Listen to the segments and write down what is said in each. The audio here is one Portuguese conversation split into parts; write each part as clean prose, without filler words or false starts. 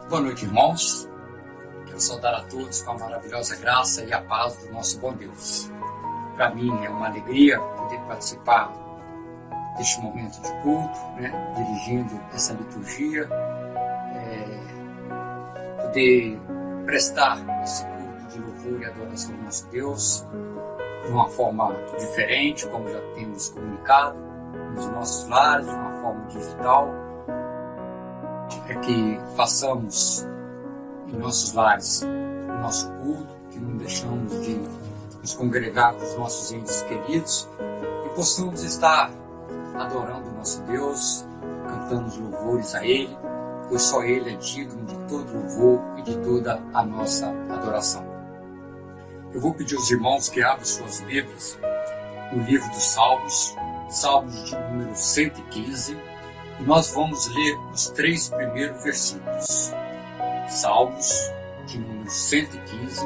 Boa noite, irmãos. Quero saudar a todos com a maravilhosa graça e a paz do nosso bom Deus. Para mim é uma alegria poder participar deste momento de culto, dirigindo essa liturgia, poder prestar esse culto de louvor e adoração ao nosso Deus de uma forma diferente, como já temos comunicado, nos nossos lares, de uma forma digital. É que façamos em nossos lares o nosso culto, que não deixamos de nos congregar com os nossos entes queridos e possamos estar adorando o nosso Deus, cantando os louvores a Ele, pois só Ele é digno de todo louvor e de toda a nossa adoração. Eu vou pedir aos irmãos que abram suas Bíblias no livro dos Salmos, Salmos de número 115, e nós vamos ler os 3 primeiros versículos. Salmos de número 115.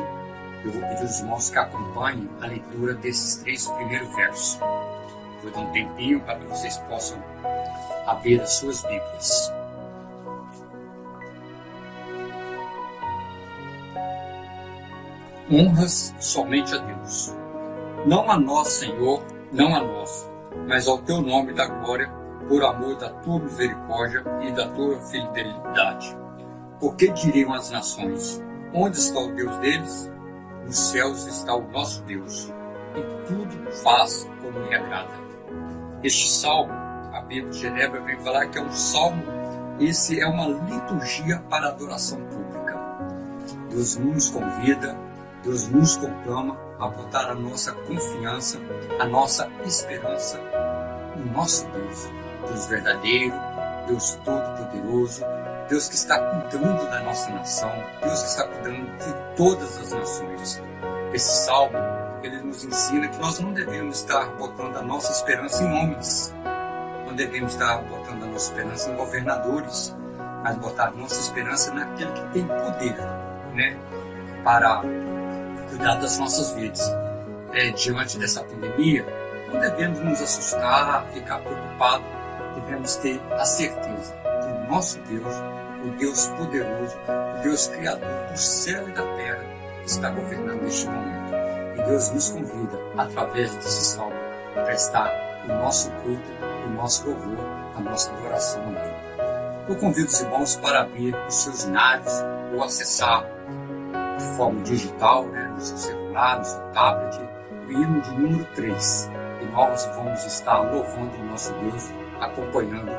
Eu vou pedir aos irmãos que acompanhem a leitura desses 3 primeiros versos. Vou dar um tempinho para que vocês possam abrir as suas Bíblias. Honras somente a Deus. Não a nós, Senhor, não a nós, mas ao Teu nome da glória, por amor da Tua misericórdia e da Tua fidelidade. Porque diriam as nações, onde está o Deus deles? Nos céus está o nosso Deus, e tudo faz como lhe agrada. Este salmo, a Bíblia de Genebra vem falar que é um salmo, esse é uma liturgia para a adoração pública. Deus nos convida, Deus nos conclama a botar a nossa confiança, a nossa esperança no nosso Deus, Deus verdadeiro, Deus todo-poderoso, Deus que está cuidando da nossa nação, Deus que está cuidando de todas as nações. Esse salmo, ele nos ensina que nós não devemos estar botando a nossa esperança em homens, não devemos estar botando a nossa esperança em governadores, mas botar a nossa esperança naquele que tem poder, para cuidar das nossas vidas. Diante dessa pandemia, não devemos nos assustar, ficar preocupados, devemos ter a certeza que o nosso Deus, o Deus poderoso, o Deus criador do céu e da terra, está governando neste momento. E Deus nos convida, através desse salmo, a prestar o nosso culto, o nosso louvor, a nossa adoração a Ele. Eu convido os irmãos para abrir os seus naves ou acessar de forma digital, no seu celular, no seu tablet, o hino de número 3. E nós vamos estar louvando o nosso Deus, acompanhando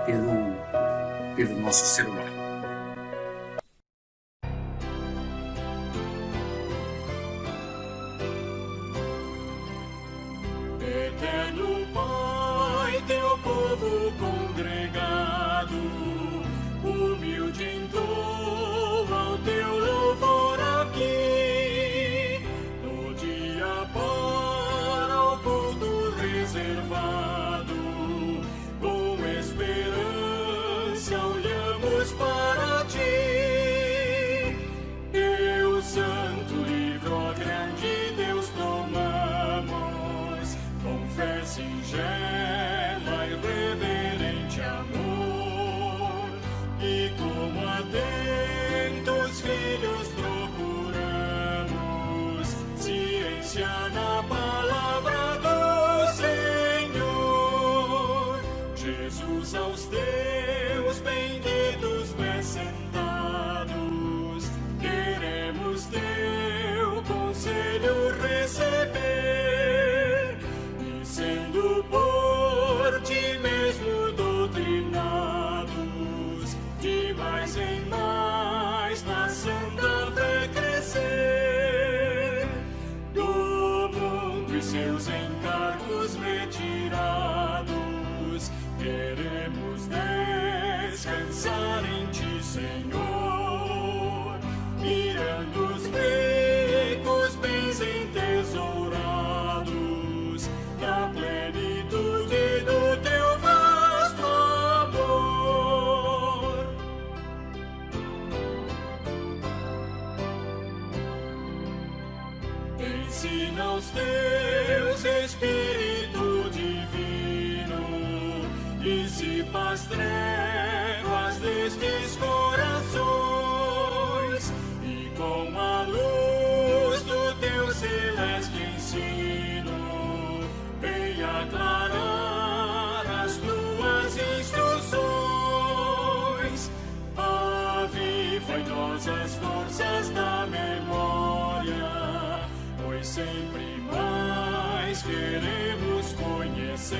pelo nosso celular. Eterno Pai, teu povo congregado, humilde entoa o teu louvor aqui, no dia para o culto reservado, com esperança olhamos para ti. Teu santo livro, ó grande Deus, tomamos, com fé singela e reverente amor, e como atentos filhos procuramos ciência na palavra do Senhor. Jesus, aos teus benditos pés sentados, queremos teu conselho receber, e sendo por ti mesmo doutrinados, de mais em mais na santa fé crescer, do mundo e seus encargos retirados, queremos descansar em ti, Senhor, mirando os ricos bens entesourados, na plenitude do teu vasto amor. Ensina aos teus Espírito Divino, dissipa as trevas destes corações. sempre mais queremos conhecer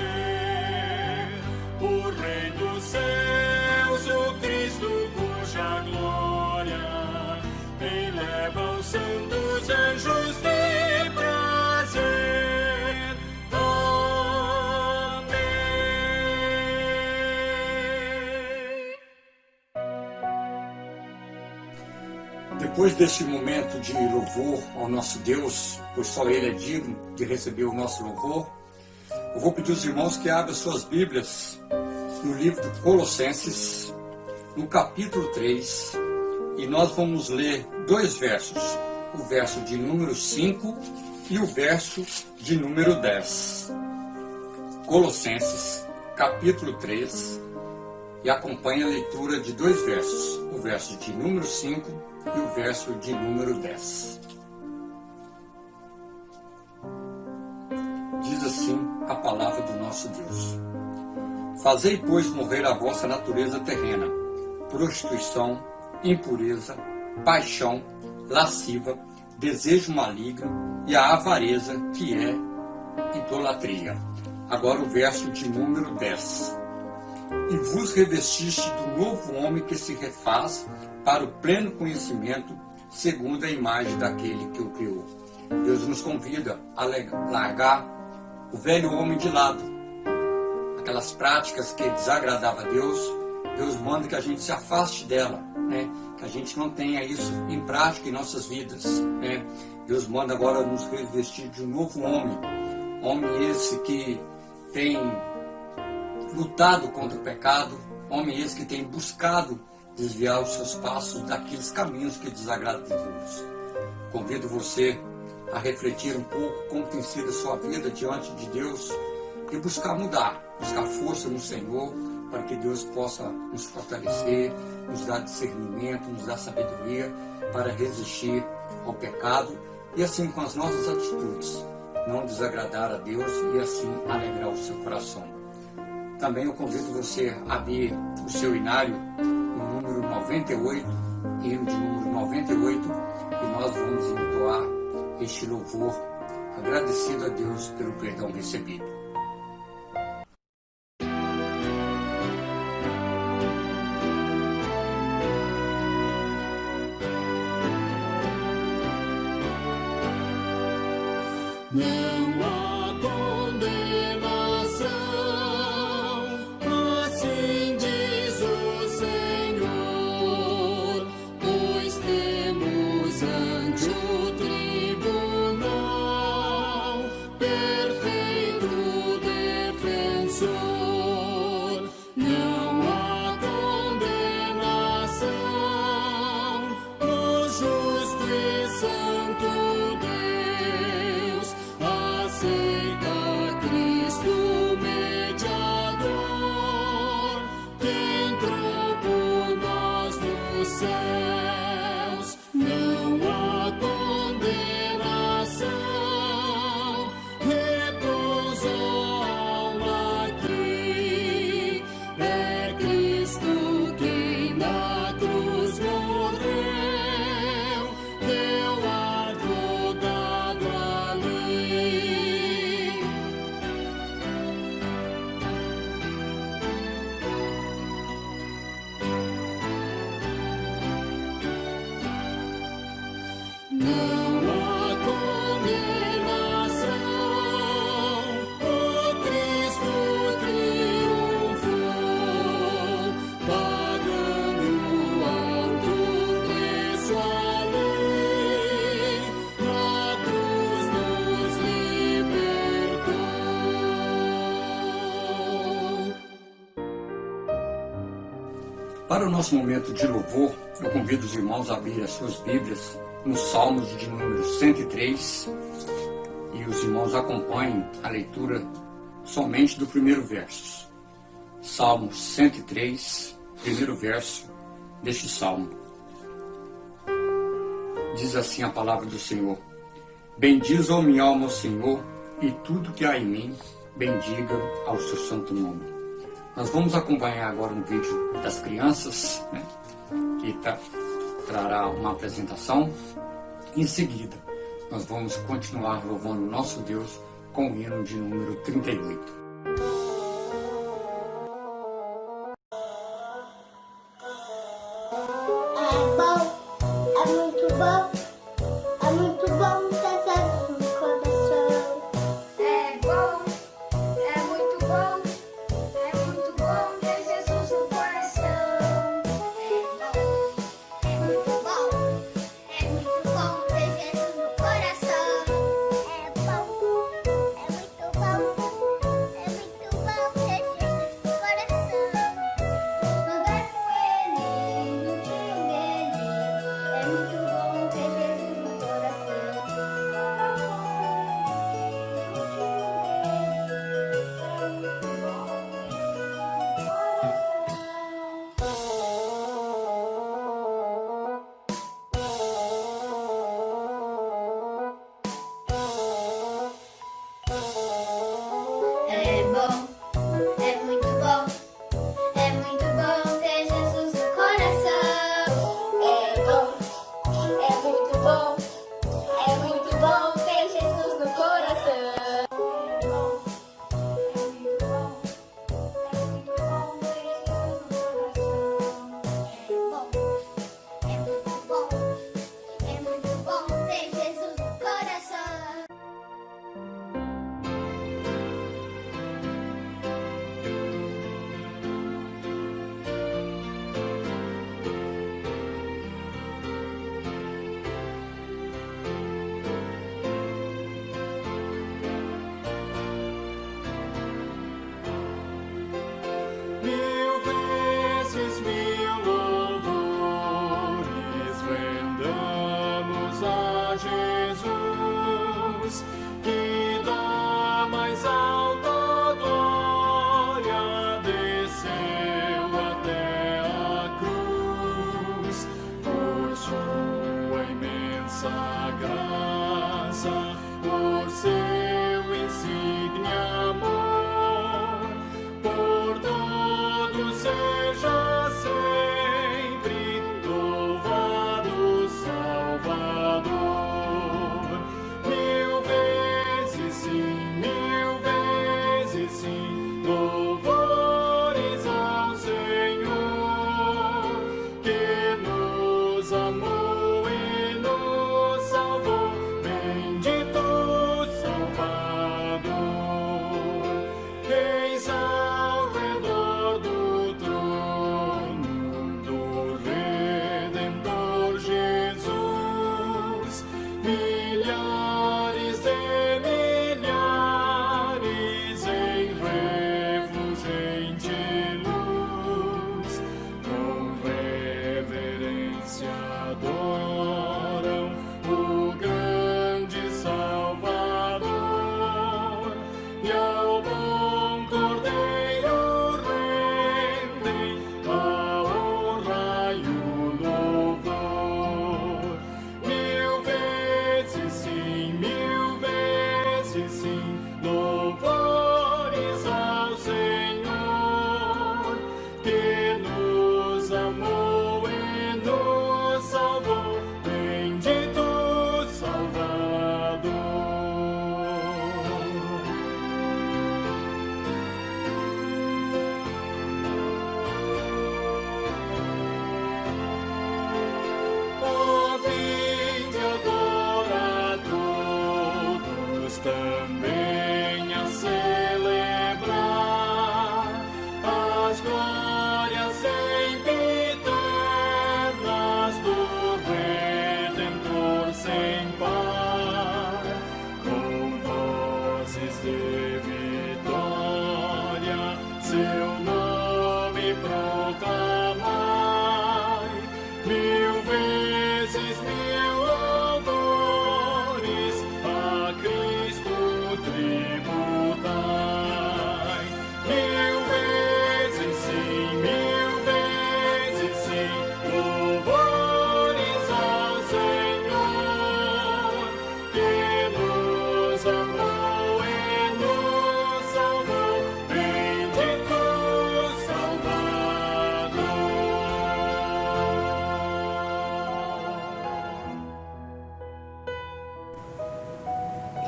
o Rei dos céus, o Cristo cuja glória eleva os santos anjos de prazer. Amém. Depois deste momento de louvor ao nosso Deus, pois só Ele é digno de receber o nosso louvor, eu vou pedir aos irmãos que abram suas Bíblias no livro de Colossenses, no capítulo 3, e nós vamos ler dois versos, o verso de número 5 e o verso de número 10. Colossenses, capítulo 3, e acompanhe a leitura de dois versos, o verso de número 5 e o verso de número 10. Diz assim a palavra do nosso Deus: Fazei, pois, morrer a vossa natureza terrena, prostituição, impureza, paixão, lasciva, desejo maligno e a avareza, que é idolatria. Agora o verso de número 10. E vos revestiste do novo homem que se refaz para o pleno conhecimento, segundo a imagem daquele que o criou. Deus nos convida a largar o velho homem de lado, aquelas práticas que desagradavam a Deus. Deus manda que a gente se afaste dela, que a gente não tenha isso em prática em nossas vidas. Deus manda agora nos revestir de um novo homem, homem esse que tem lutado contra o pecado, homem esse que tem buscado desviar os seus passos daqueles caminhos que desagradam a Deus. Convido você a refletir um pouco como tem sido a sua vida diante de Deus e buscar mudar, buscar força no Senhor, para que Deus possa nos fortalecer, nos dar discernimento, nos dar sabedoria para resistir ao pecado e assim com as nossas atitudes não desagradar a Deus e assim alegrar o seu coração. Também eu convido você a abrir o seu inário no número 98, hino de número 98, e nós vamos entoar este louvor agradecido a Deus pelo perdão recebido. Não há condenação, assim diz o Senhor, pois temos ante o tribunal perfeito defensor. Não há condenação, o justo e santo Deus aceita Cristo mediador, que entrou por nós nos céus. Não há condenação, repousou a alma aqui. É Cristo quem na cruz morreu, deu advogado ali. Não há condenação, o Cristo triunfou, pagando alto preço ali, na cruz nos libertou. Para o nosso momento de louvor, eu convido os irmãos a abrir as suas Bíblias nos Salmos de número 103 e os irmãos acompanhem a leitura somente do primeiro verso. Salmo 103, primeiro verso deste salmo. Diz assim a palavra do Senhor: Bendiz, ó minha alma, ao Senhor, e tudo que há em mim, bendiga ao seu santo nome. Nós vamos acompanhar agora um vídeo das crianças, que trará uma apresentação. Em seguida, nós vamos continuar louvando nosso Deus com o hino de número 38. É muito bom ter Jesus no coração. É muito bom ter Jesus no coração. É muito bom ter Jesus no coração. É muito bom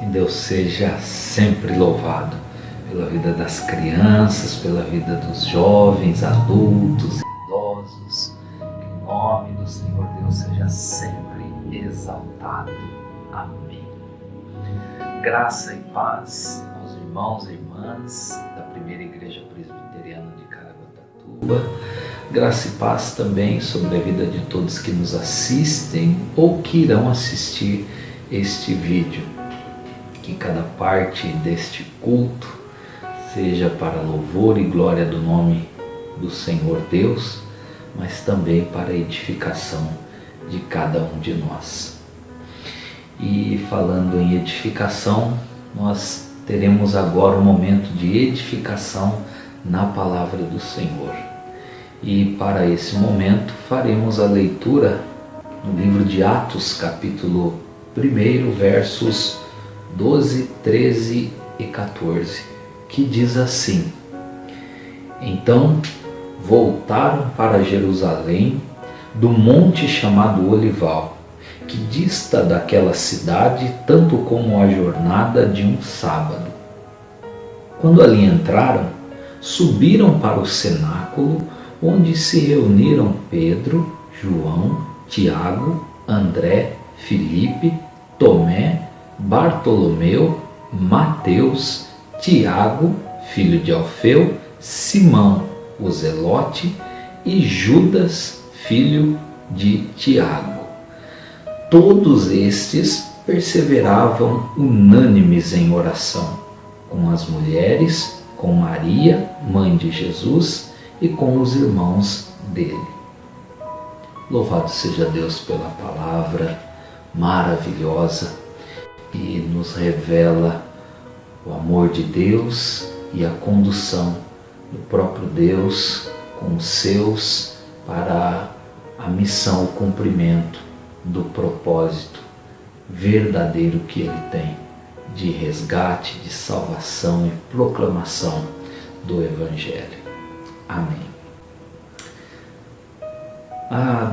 Que Deus seja sempre louvado pela vida das crianças, pela vida dos jovens, adultos, idosos. Que o nome do Senhor Deus seja sempre exaltado. Amém. Graça e paz aos irmãos e irmãs da Primeira Igreja Presbiteriana de Caraguatatuba. Graça e paz também sobre a vida de todos que nos assistem ou que irão assistir este vídeo. Que cada parte deste culto seja para louvor e glória do nome do Senhor Deus, mas também para a edificação de cada um de nós. E falando em edificação, nós teremos agora um momento de edificação na palavra do Senhor. E para esse momento faremos a leitura no livro de Atos, capítulo 1, versos 12, 13 e 14, que diz assim: Então voltaram para Jerusalém do monte chamado Olival, que dista daquela cidade tanto como a jornada de um sábado. Quando ali entraram, subiram para o cenáculo, onde se reuniram Pedro, João, Tiago, André, Filipe, Tomé, Bartolomeu, Mateus, Tiago, filho de Alfeu, Simão, o Zelote, e Judas, filho de Tiago. Todos estes perseveravam unânimes em oração, com as mulheres, com Maria, mãe de Jesus, e com os irmãos dele. Louvado seja Deus pela palavra maravilhosa que nos revela o amor de Deus e a condução do próprio Deus com os seus para a missão, o cumprimento do propósito verdadeiro que Ele tem de resgate, de salvação e proclamação do Evangelho. Amém.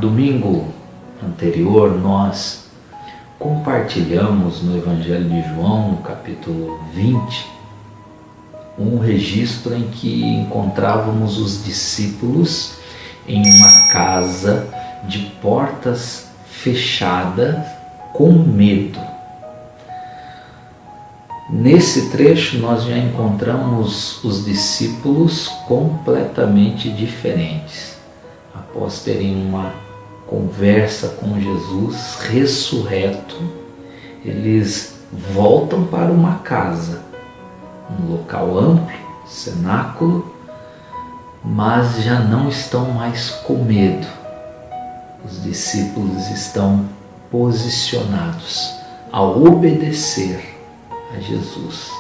Domingo anterior nós compartilhamos no Evangelho de João, no capítulo 20, um registro em que encontrávamos os discípulos em uma casa de portas fechadas com medo. Nesse trecho nós já encontramos os discípulos completamente diferentes. Após terem uma conversa com Jesus ressurreto, eles voltam para uma casa, um local amplo, cenáculo, mas já não estão mais com medo. Os discípulos estão posicionados a obedecer a Jesus,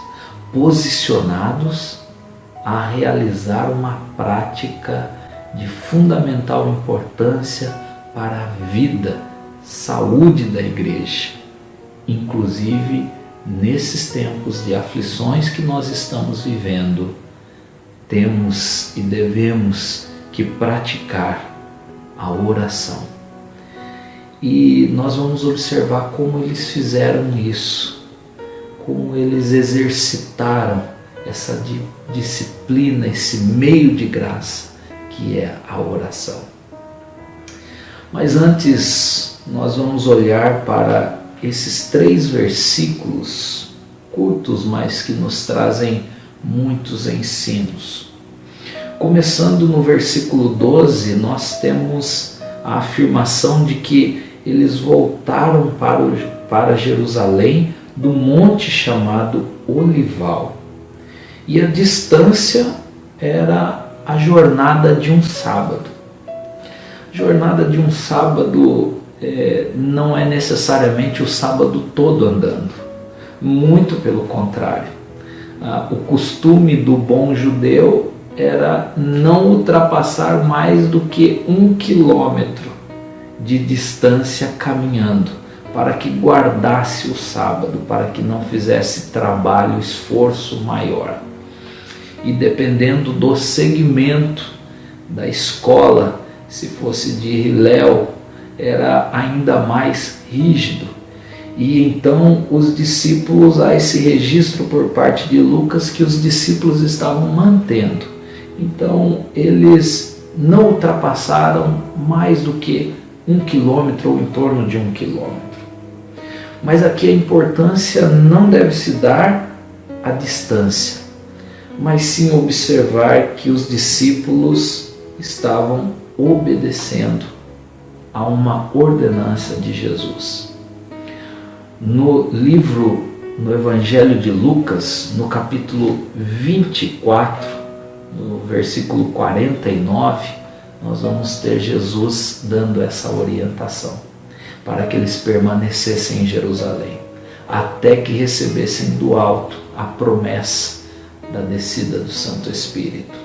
posicionados a realizar uma prática de fundamental importância para a vida, saúde da igreja, inclusive nesses tempos de aflições que nós estamos vivendo. Temos e devemos que praticar a oração. E nós vamos observar como eles fizeram isso, como eles exercitaram essa disciplina, esse meio de graça que é a oração. Mas antes nós vamos olhar para esses 3 versículos curtos, mas que nos trazem muitos ensinos. Começando no versículo 12, nós temos a afirmação de que eles voltaram para Jerusalém do monte chamado Olival. E a distância era a jornada de um sábado. Jornada de um sábado não é necessariamente o sábado todo andando. Muito pelo contrário. O costume do bom judeu era não ultrapassar mais do que 1 quilômetro de distância caminhando, para que guardasse o sábado, para que não fizesse trabalho, esforço maior. E dependendo do segmento da escola, se fosse de Hillel, era ainda mais rígido. E então os discípulos, há esse registro por parte de Lucas que os discípulos estavam mantendo. Então eles não ultrapassaram mais do que 1 quilômetro ou em torno de 1 quilômetro. Mas aqui a importância não deve se dar à distância, mas sim observar que os discípulos estavam obedecendo a uma ordenança de Jesus. No Evangelho de Lucas, no capítulo 24, no versículo 49, nós vamos ter Jesus dando essa orientação para que eles permanecessem em Jerusalém, até que recebessem do alto a promessa da descida do Santo Espírito.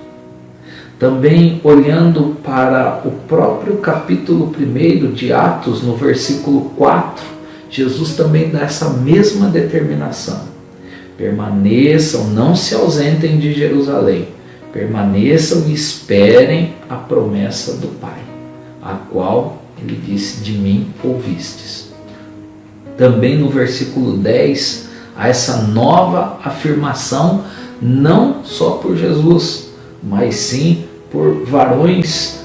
Também olhando para o próprio capítulo 1 de Atos, no versículo 4, Jesus também dá essa mesma determinação. Permaneçam, não se ausentem de Jerusalém, permaneçam e esperem a promessa do Pai, a qual ele disse: de mim ouvistes. Também no versículo 10, há essa nova afirmação, não só por Jesus, mas sim por varões,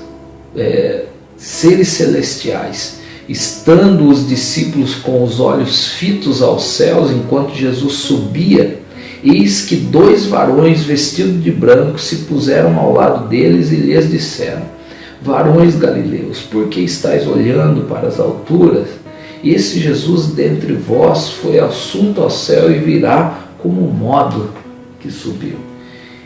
seres celestiais. Estando os discípulos com os olhos fitos aos céus enquanto Jesus subia, eis que 2 varões vestidos de branco se puseram ao lado deles e lhes disseram: varões galileus, por que estáis olhando para as alturas? Esse Jesus dentre vós foi assunto ao céu e virá como o modo que subiu.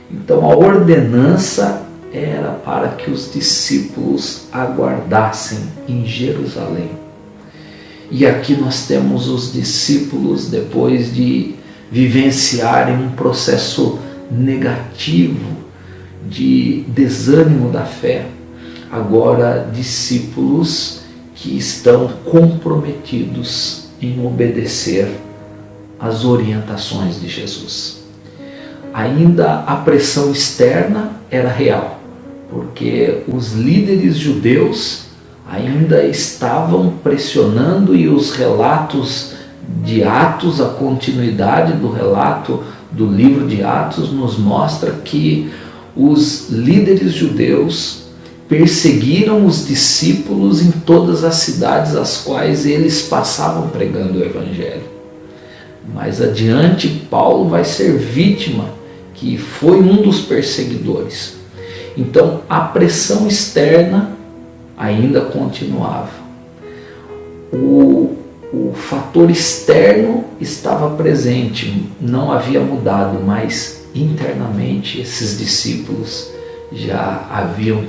Então a ordenança era para que os discípulos aguardassem em Jerusalém. E aqui nós temos os discípulos, depois de vivenciarem um processo negativo de desânimo da fé, agora discípulos que estão comprometidos em obedecer às orientações de Jesus. Ainda a pressão externa era real, porque os líderes judeus ainda estavam pressionando, e os relatos de Atos, a continuidade do relato do livro de Atos, nos mostra que os líderes judeus perseguiram os discípulos em todas as cidades às quais eles passavam pregando o Evangelho. Mais adiante, Paulo vai ser vítima, que foi um dos perseguidores. Então a pressão externa ainda continuava. O fator externo estava presente, não havia mudado, mas internamente esses discípulos já haviam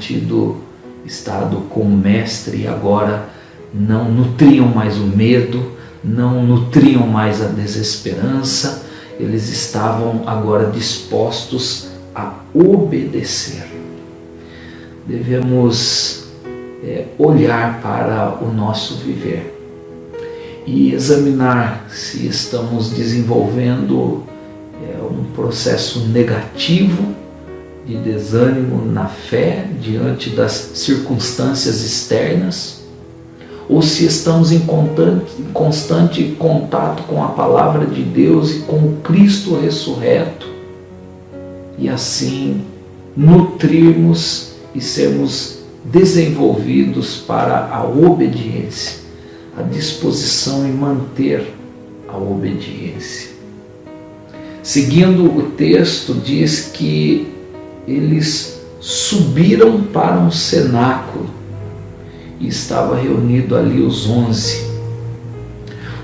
estado com o Mestre e agora não nutriam mais o medo, não nutriam mais a desesperança, eles estavam agora dispostos a obedecer. Devemos olhar para o nosso viver e examinar se estamos desenvolvendo um processo negativo de desânimo na fé diante das circunstâncias externas, ou se estamos em constante contato com a palavra de Deus e com o Cristo ressurreto, e assim nutrirmos e sermos desenvolvidos para a obediência, a disposição em manter a obediência. Seguindo o texto, diz que eles subiram para um cenáculo e estava reunido ali os 11.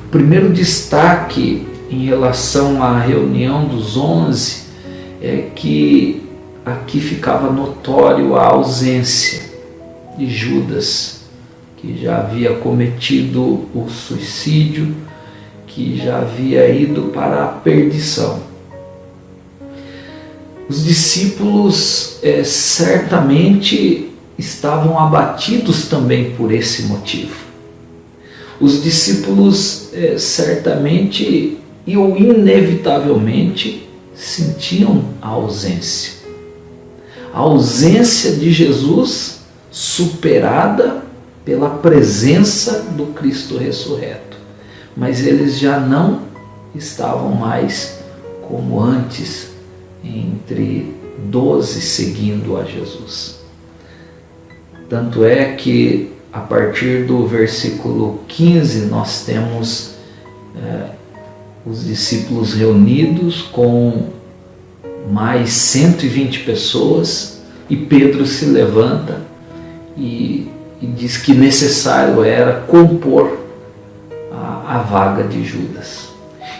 O primeiro destaque em relação à reunião dos 11 é que aqui ficava notório a ausência de Judas, que já havia cometido o suicídio, que já havia ido para a perdição. Os discípulos certamente estavam abatidos também por esse motivo. Os discípulos certamente ou inevitavelmente sentiam a ausência. A ausência de Jesus superada pela presença do Cristo ressurreto. mas eles já não estavam mais como antes, entre 12 seguindo a Jesus. Tanto é que a partir do versículo 15 nós temos os discípulos reunidos com mais 120 pessoas, e Pedro se levanta e diz que necessário era compor a vaga de Judas.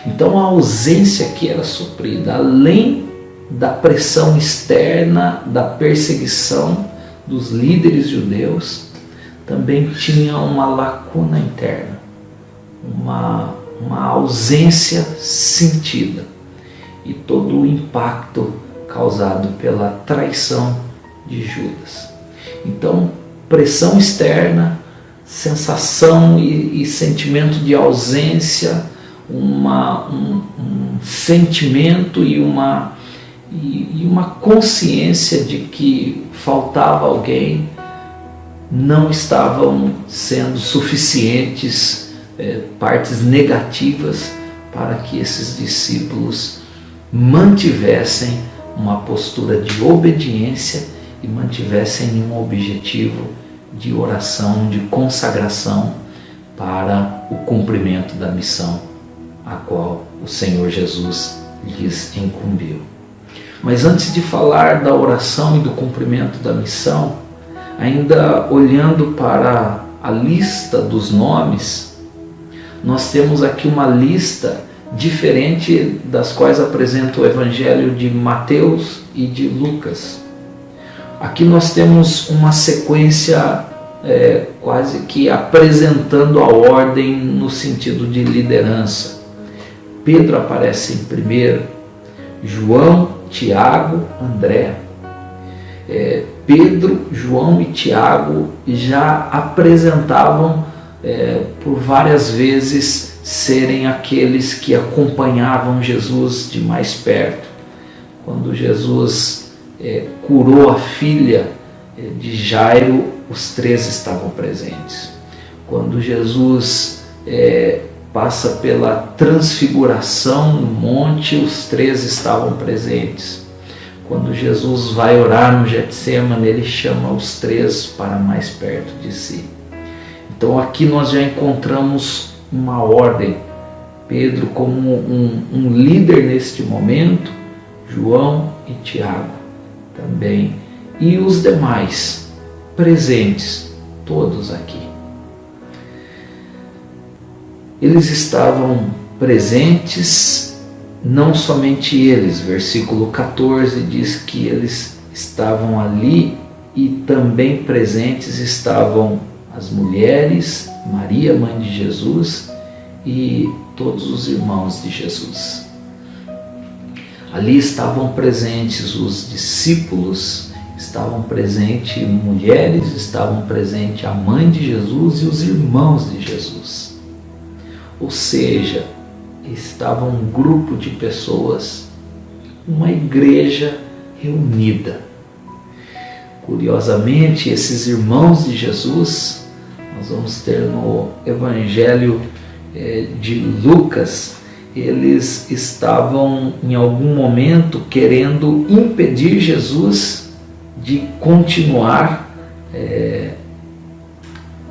Então a ausência que era suprida, além da pressão externa, da perseguição dos líderes judeus, também tinha uma lacuna interna, uma ausência sentida, e todo o impacto causado pela traição de Judas. Então, pressão externa, sensação e sentimento de ausência, um sentimento e uma consciência de que faltava alguém, não estavam sendo suficientes partes negativas para que esses discípulos mantivessem uma postura de obediência e mantivessem um objetivo de oração, de consagração para o cumprimento da missão a qual o Senhor Jesus lhes incumbiu. Mas antes de falar da oração e do cumprimento da missão, ainda olhando para a lista dos nomes, nós temos aqui uma lista diferente das quais apresenta o Evangelho de Mateus e de Lucas. Aqui nós temos uma sequência quase que apresentando a ordem no sentido de liderança. Pedro aparece em primeiro, João, Tiago, André. Pedro, João e Tiago já apresentavam por várias vezes serem aqueles que acompanhavam Jesus de mais perto. Quando Jesus curou a filha de Jairo, os três estavam presentes. Quando Jesus passa pela transfiguração no monte, os três estavam presentes. Quando Jesus vai orar no Getsemane, ele chama os três para mais perto de si. Então aqui nós já encontramos uma ordem. Pedro como um líder neste momento, João e Tiago também, e os demais presentes, todos aqui. Eles estavam presentes, não somente eles, versículo 14 diz que eles estavam ali e também presentes estavam as mulheres, Maria, mãe de Jesus, e todos os irmãos de Jesus. Ali estavam presentes os discípulos, estavam presentes mulheres, estavam presentes a mãe de Jesus e os irmãos de Jesus. Ou seja, estava um grupo de pessoas, uma igreja reunida. Curiosamente, esses irmãos de Jesus, nós vamos ter no Evangelho de Lucas, eles estavam em algum momento querendo impedir Jesus de continuar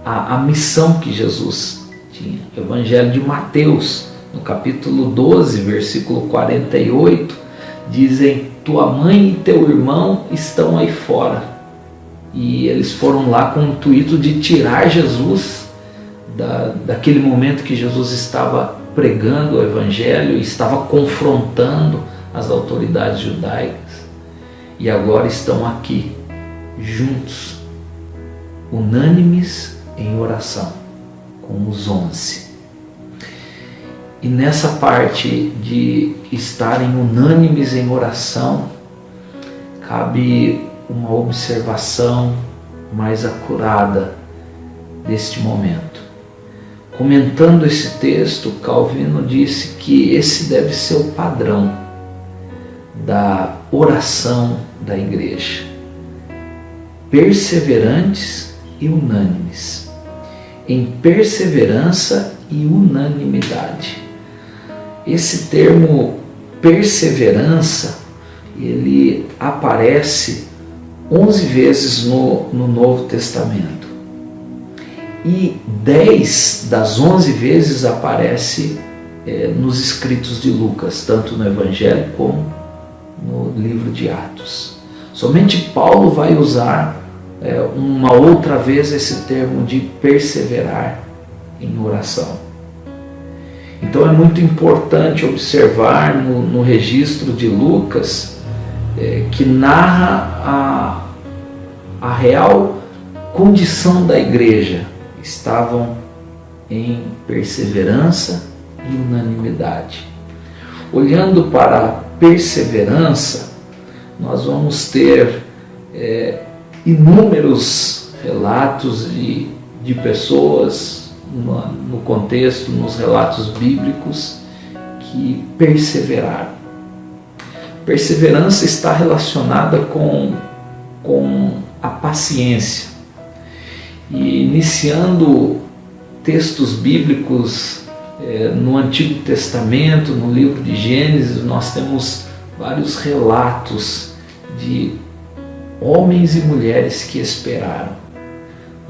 a missão que Jesus tinha. O Evangelho de Mateus, no capítulo 12, versículo 48, dizem: tua mãe e teu irmão estão aí fora. E eles foram lá com o intuito de tirar Jesus daquele momento que Jesus estava pregando o Evangelho e estava confrontando as autoridades judaicas. E agora estão aqui, juntos, unânimes em oração, com os 11. E nessa parte de estarem unânimes em oração, cabe uma observação mais acurada deste momento. Comentando esse texto, Calvino disse que esse deve ser o padrão da oração da igreja. Perseverantes e unânimes, em perseverança e unanimidade. Esse termo perseverança, ele aparece 11 vezes no Novo Testamento. E 10 das 11 vezes aparece nos escritos de Lucas, tanto no Evangelho como no livro de Atos. Somente Paulo vai usar uma outra vez esse termo de perseverar em oração. Então é muito importante observar no registro de Lucas que narra a real condição da igreja. Estavam em perseverança e unanimidade. Olhando para a perseverança, nós vamos ter inúmeros relatos de pessoas no contexto, nos relatos bíblicos, que perseveraram. Perseverança está relacionada com a paciência. E iniciando textos bíblicos no Antigo Testamento, no livro de Gênesis, nós temos vários relatos de homens e mulheres que esperaram.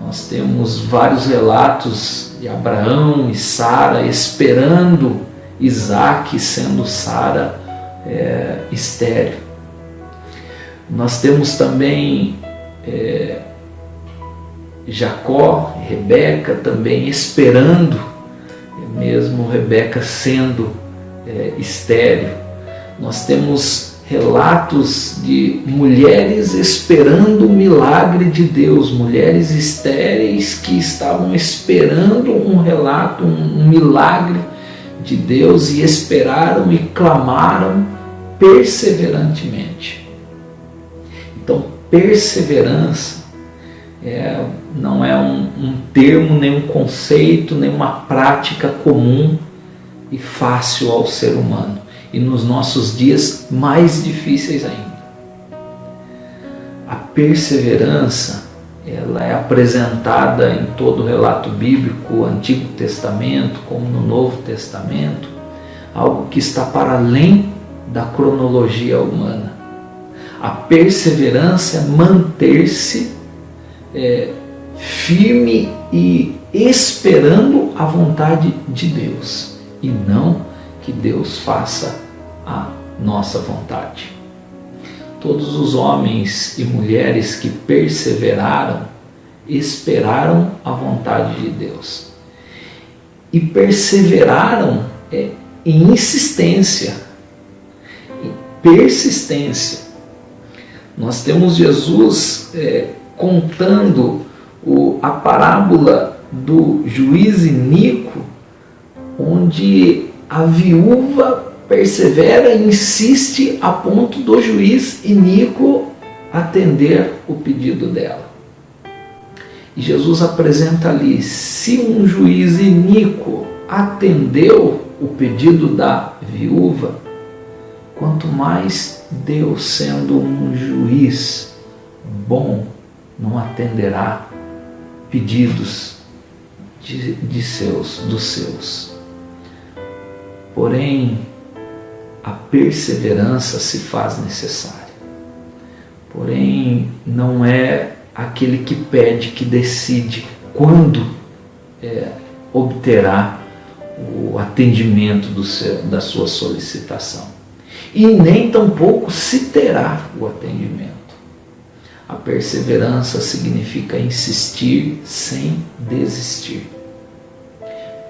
Nós temos vários relatos de Abraão e Sara esperando Isaac, sendo Sara estéril. Nós temos também Jacó e Rebeca também esperando, mesmo Rebeca sendo estéril. Nós temos relatos de mulheres esperando o milagre de Deus, mulheres estéreis que estavam esperando um milagre de Deus e esperaram e clamaram perseverantemente. Então, perseverança não é um termo, nem um conceito, nem uma prática comum e fácil ao ser humano. E nos nossos dias mais difíceis ainda. A perseverança, ela é apresentada em todo o relato bíblico, Antigo Testamento como no Novo Testamento, algo que está para além da cronologia humana. A perseverança é manter-se firme e esperando a vontade de Deus, e não que Deus faça a nossa vontade. Todos os homens e mulheres que perseveraram, esperaram a vontade de Deus. E perseveraram em insistência, em persistência. Nós temos Jesus contando a parábola do juiz iníquo, onde a viúva persevera e insiste a ponto do juiz iníquo atender o pedido dela. E Jesus apresenta ali, se um juiz iníquo atendeu o pedido da viúva, quanto mais Deus, sendo um juiz bom, não atenderá pedidos dos seus. Porém, a perseverança se faz necessária. Porém, não é aquele que pede, que decide quando obterá o atendimento da sua solicitação. E nem tampouco se terá o atendimento. A perseverança significa insistir sem desistir.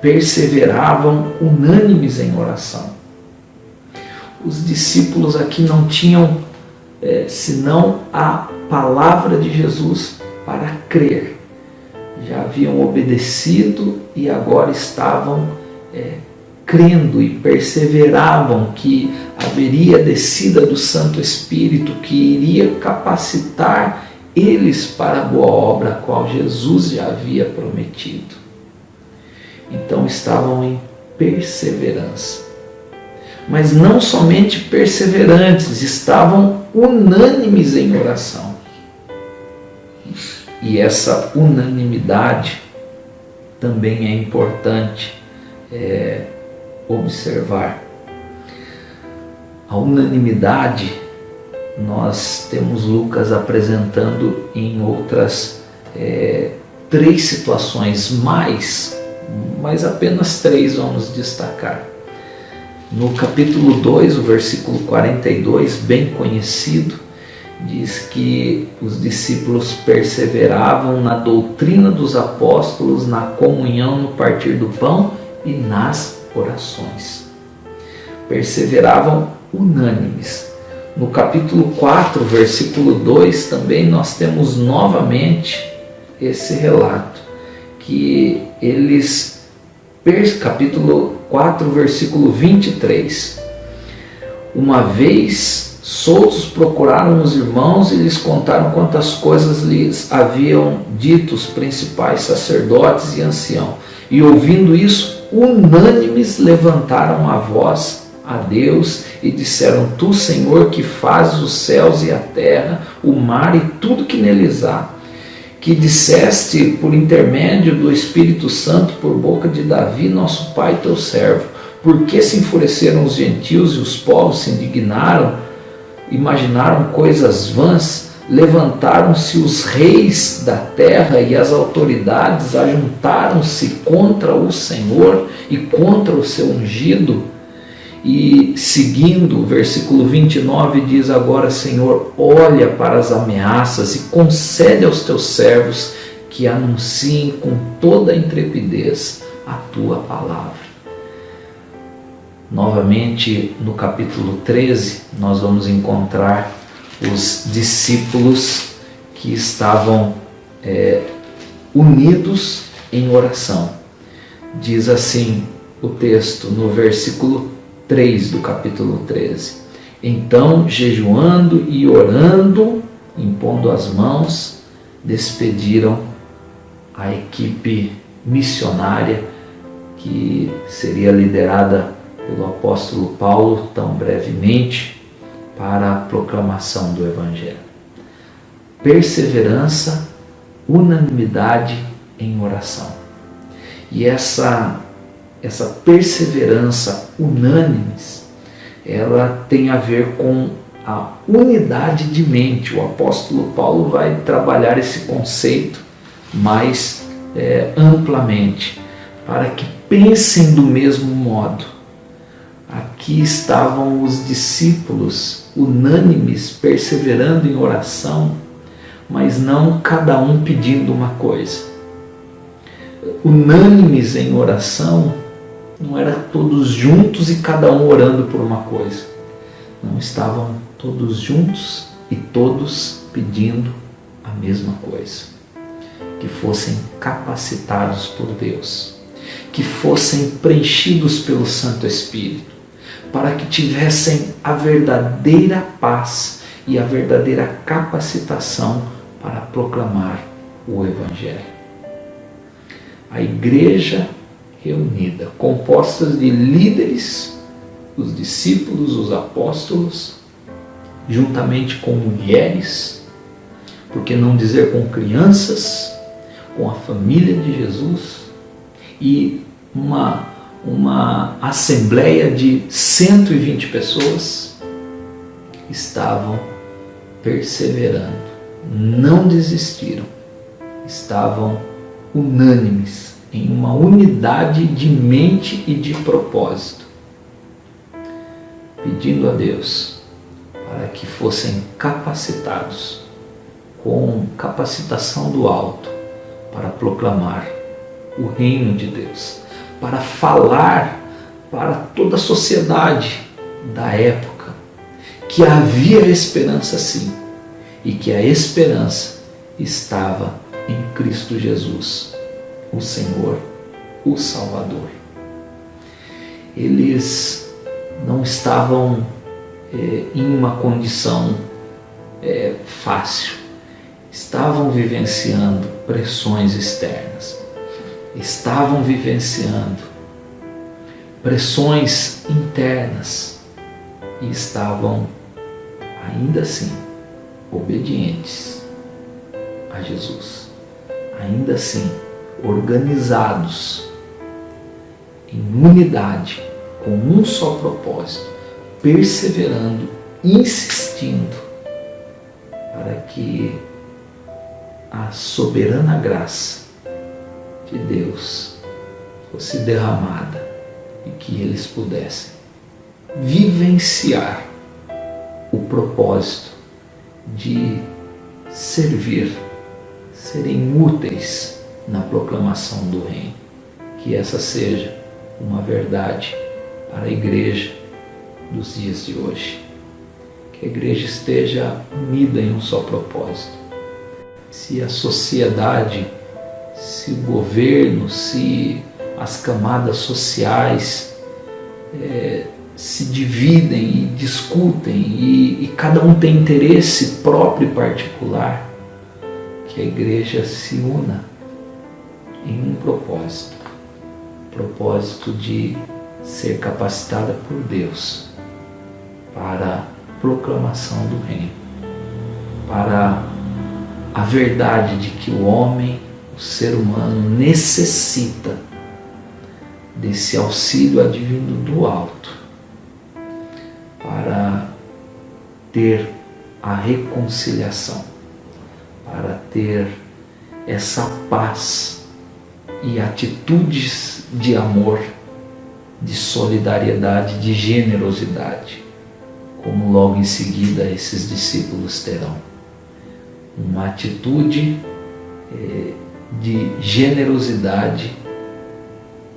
Perseveravam unânimes em oração. Os discípulos aqui não tinham senão a palavra de Jesus para crer. Já haviam obedecido e agora estavam crendo e perseveravam que haveria descida do Santo Espírito que iria capacitar eles para a boa obra a qual Jesus já havia prometido. Então estavam em perseverança. Mas não somente perseverantes, estavam unânimes em oração. E essa unanimidade também é importante observar. A unanimidade nós temos Lucas apresentando em outras 3 situações, mas apenas 3 vamos destacar. No capítulo 2, o versículo 42, bem conhecido, diz que os discípulos perseveravam na doutrina dos apóstolos, na comunhão, no partir do pão e nas orações. Perseveravam unânimes. No capítulo 4, versículo 2, também nós temos novamente esse relato, que eles, capítulo 4, versículo 23, uma vez soltos procuraram os irmãos e lhes contaram quantas coisas lhes haviam dito os principais sacerdotes e anciãos, e ouvindo isso, unânimes levantaram a voz a Deus e disseram: Tu, Senhor, que fazes os céus e a terra, o mar e tudo que neles há, que disseste por intermédio do Espírito Santo por boca de Davi, nosso pai, teu servo, por que se enfureceram os gentios e os povos se indignaram, imaginaram coisas vãs, levantaram-se os reis da terra e as autoridades ajuntaram-se contra o Senhor e contra o seu ungido. E seguindo, o versículo 29 diz: agora, Senhor, olha para as ameaças e concede aos teus servos que anunciem com toda a intrepidez a tua palavra. Novamente, no capítulo 13, nós vamos encontrar os discípulos que estavam unidos em oração. Diz assim o texto no versículo 3 do capítulo 13. Então, jejuando e orando, impondo as mãos, despediram a equipe missionária que seria liderada pelo apóstolo Paulo tão brevemente para a proclamação do Evangelho. Perseverança, unanimidade em oração. E essa perseverança unânimes, ela tem a ver com a unidade de mente. O apóstolo Paulo vai trabalhar esse conceito mais amplamente, para que pensem do mesmo modo. Aqui estavam os discípulos unânimes, perseverando em oração, mas não cada um pedindo uma coisa. Unânimes em oração não era todos juntos e cada um orando por uma coisa. Não, estavam todos juntos e todos pedindo a mesma coisa. Que fossem capacitados por Deus, que fossem preenchidos pelo Santo Espírito, para que tivessem a verdadeira paz e a verdadeira capacitação para proclamar o Evangelho. A igreja reunida, composta de líderes, os discípulos, os apóstolos, juntamente com mulheres, por que não dizer com crianças, com a família de Jesus, e uma assembleia de 120 pessoas, estavam perseverando, não desistiram, estavam unânimes, em uma unidade de mente e de propósito, pedindo a Deus para que fossem capacitados com capacitação do alto para proclamar o reino de Deus, para falar para toda a sociedade da época que havia esperança sim, e que a esperança estava em Cristo Jesus, o Senhor, o Salvador. Eles não estavam em uma condição fácil, estavam vivenciando pressões externas, estavam vivenciando pressões internas e estavam ainda assim obedientes a Jesus, ainda assim organizados em unidade, com um só propósito, perseverando, insistindo, para que a soberana graça de Deus fosse derramada e que eles pudessem vivenciar o propósito de servir, serem úteis na proclamação do reino. Que essa seja uma verdade para a igreja dos dias de hoje. Que a igreja esteja unida em um só propósito. Se a sociedade, se o governo, se as camadas sociais se dividem e discutem e cada um tem interesse próprio e particular, que a igreja se una em um propósito de ser capacitada por Deus para a proclamação do reino, para a verdade de que o homem, o ser humano, necessita desse auxílio advindo do alto para ter a reconciliação, para ter essa paz e atitudes de amor, de solidariedade, de generosidade, como logo em seguida esses discípulos terão. Uma atitude de generosidade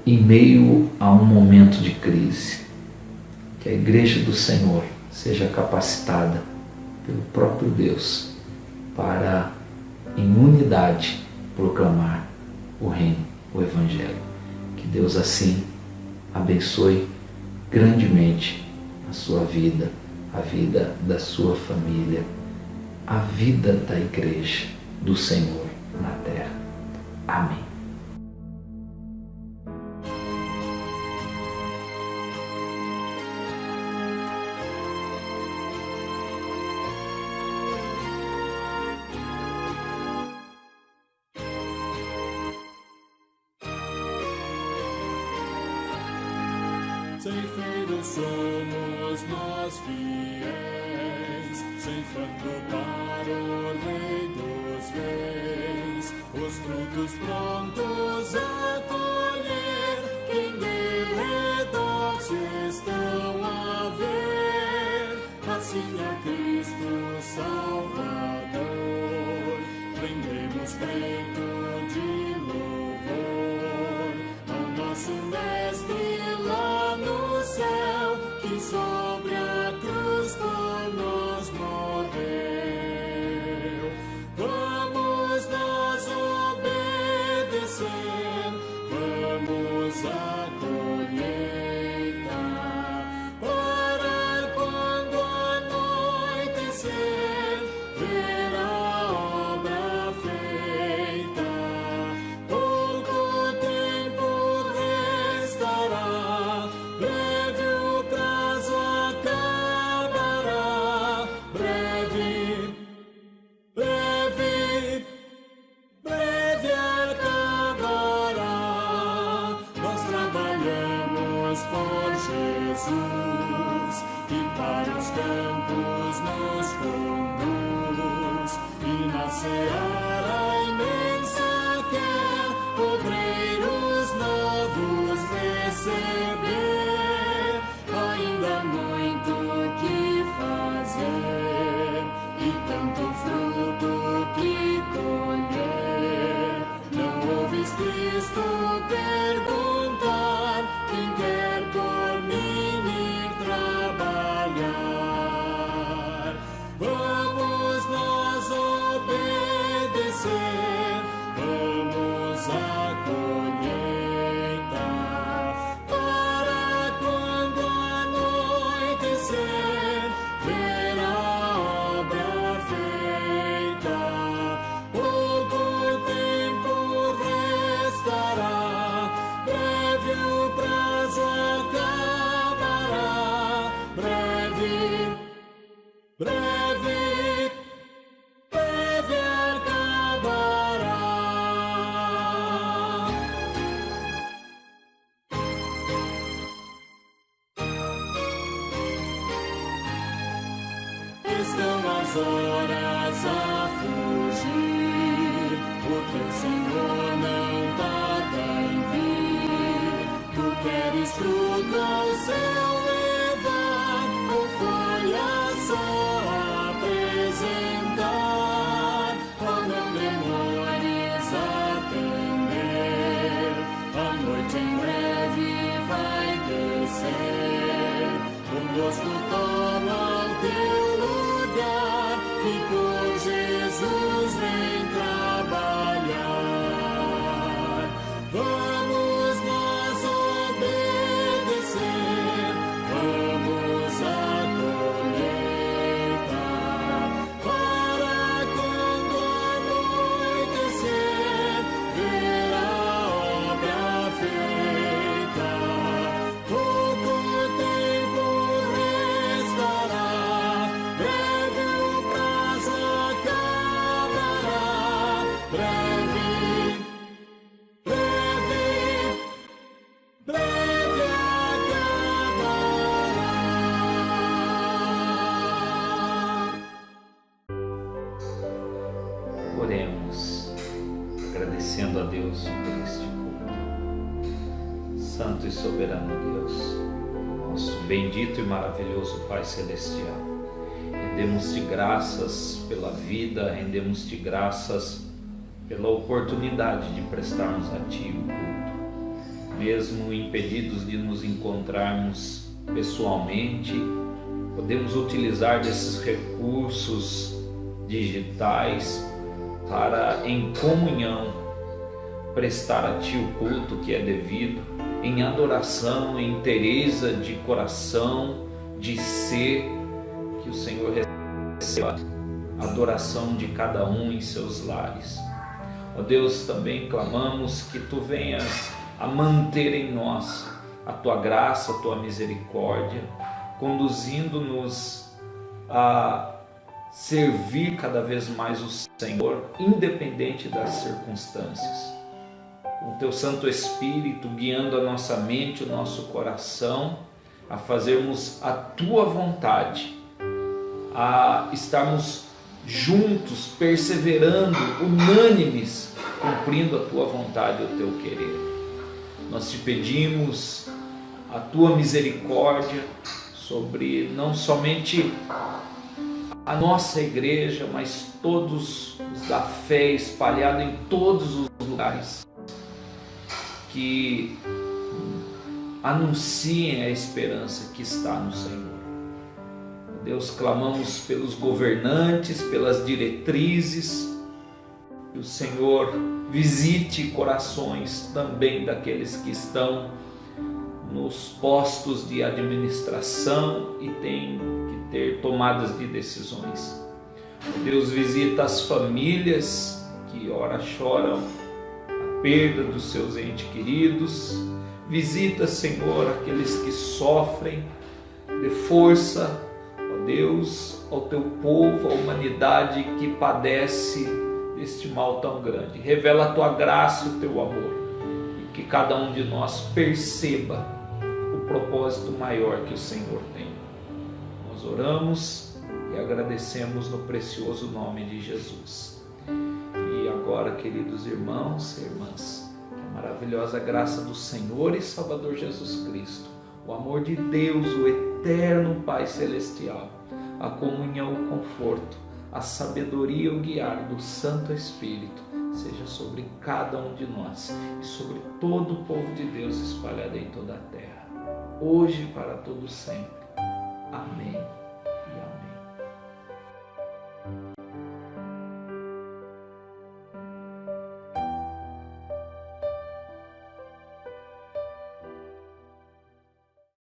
em meio a um momento de crise. Que a igreja do Senhor seja capacitada pelo próprio Deus para, em unidade, proclamar o reino, o Evangelho. Que Deus assim abençoe grandemente a sua vida, a vida da sua família, a vida da igreja do Senhor na terra. Amém. Ceifeiros somos nós fiéis, ceifando para o Rei dos Reis, os frutos prontos a colher, que em derredor se estão a ver, assim a Cristo Salvador, rendemos peito de louvor ao nosso Mestre lá no céu, que sobre a cruz por nós morreu. Vamos nós obedecer, vamos à colheita, para quando anoitecer, ver a obra feita. Pouco tempo restará, breve o prazo acabará, breve, breve, breve acabará. Nós trabalhamos por Jesus, e para os campos nos conduz, e na seara imensa quer obreiros novos receber. Ainda muito que fazer e tanto fruto que colher. Não ouvis Cristo perguntar: quem quer por mim ir trabalhar? Vamos nós obedecer, estão as horas a fugir, o teu Senhor não tarda em vir. Tu queres fruto ao céu levar, ou folha só apresentar? Oh, não demores a atender, a noite em breve vai descer. O gosto toma o teu lugar e por Jesus vem trabalhar. Vamos nós obedecer, vamos à colheita, para quando anoitecer ver a obra feita. Pouco tempo restará, breve o prazo acabará, breve, breve, breve acabará. Oremos, agradecendo a Deus por este culto. Santo e soberano Deus, nosso bendito e maravilhoso Pai Celestial, rendemos-te graças pela vida, rendemos-te graças pela oportunidade de prestarmos a Ti o culto. Mesmo impedidos de nos encontrarmos pessoalmente, podemos utilizar desses recursos digitais para, em comunhão, prestar a Ti o culto que é devido, em adoração, em inteireza de coração, de ser, que o Senhor receba a adoração de cada um em seus lares. Ó Deus, também clamamos que Tu venhas a manter em nós a Tua graça, a Tua misericórdia, conduzindo-nos a servir cada vez mais o Senhor, independente das circunstâncias. Com o Teu Santo Espírito guiando a nossa mente, o nosso coração, a fazermos a Tua vontade, a estarmos juntos, perseverando, unânimes, cumprindo a Tua vontade e o Teu querer. Nós Te pedimos a Tua misericórdia sobre não somente a nossa igreja, mas todos os da fé espalhados em todos os lugares, que anunciem a esperança que está no Senhor. Deus, clamamos pelos governantes, pelas diretrizes, que o Senhor visite corações também daqueles que estão nos postos de administração e têm que ter tomadas de decisões. Deus, visita as famílias que ora choram a perda dos seus entes queridos. Visita, Senhor, aqueles que sofrem. Dê força, ó Deus, ao Teu povo, à humanidade que padece deste mal tão grande. Revela a Tua graça e o Teu amor, e que cada um de nós perceba o propósito maior que o Senhor tem. Nós oramos e agradecemos no precioso nome de Jesus. E agora, queridos irmãos e irmãs, que a maravilhosa graça do Senhor e Salvador Jesus Cristo, o amor de Deus, o eterno Pai Celestial, a comunhão, o conforto, a sabedoria e o guiar do Santo Espírito seja sobre cada um de nós e sobre todo o povo de Deus espalhado em toda a terra, hoje e para todo sempre. Amém e amém.